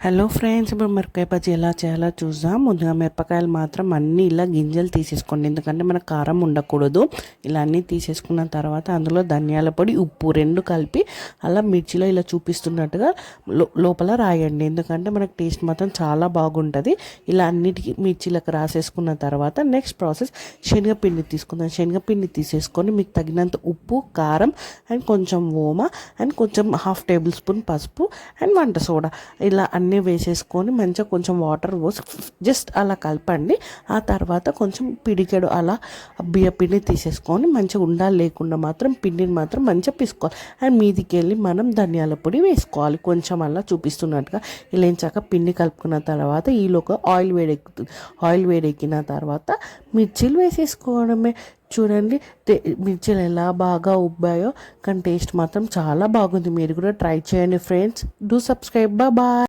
Hello friends, ఇప్పుడు మిరపకాయ బజ్జీ ఎలా చేయాలో చూద్దాం. ముందుగా మిరపకాయలు మాత్రం అన్నీ ఇలా గింజలు తీసేసుకోండి, ఎందుకంటే మనకు కారం ఉండకూడదు. ఇలా అన్నీ తీసేసుకున్న తర్వాత అందులో ధనియాల పొడి, ఉప్పు రెండు కలిపి అలా మిర్చిలో ఇలా చూపిస్తున్నట్టుగా లోపల రాయండి, ఎందుకంటే మనకు టేస్ట్ మాత్రం చాలా బాగుంటుంది. ఇలా అన్నిటికీ మిర్చిలకు రాసేసుకున్న తర్వాత నెక్స్ట్ ప్రాసెస్ శనగపిండి తీసుకుందాం. శనగపిండి తీసేసుకొని మీకు తగినంత ఉప్పు, కారం అండ్ కొంచెం ఓమ అండ్ కొంచెం హాఫ్ టేబుల్ స్పూన్ పసుపు అండ్ వంట సోడా ఇలా అన్నీ వేసేసుకొని మంచిగా కొంచెం వాటర్ పోసి జస్ట్ అలా కలపండి. ఆ తర్వాత కొంచెం పిడికెడు అలా బియ్యపిండి తీసేసుకొని మంచిగా ఉండాలి లేకుండా మాత్రం పిండిని మాత్రం మంచిగా పిసుకోవాలి. అండ్ మీదికి వెళ్ళి మనం ధనియాల పొడి వేసుకోవాలి కొంచెం అలా చూపిస్తున్నట్టుగా. ఇలా ఏంచాక పిండి కలుపుకున్న తర్వాత ఈలోగా ఆయిల్ వేడెక్కుతుంది. ఆయిల్ వేడెక్కిన తర్వాత మిర్చీలు వేసేసుకోవడమే. చూడండి మిర్చీలు ఎలా బాగా ఉబ్బాయో, కానీ టేస్ట్ మాత్రం చాలా బాగుంది. మీరు కూడా ట్రై చేయండి ఫ్రెండ్స్. Do subscribe. బాయ్.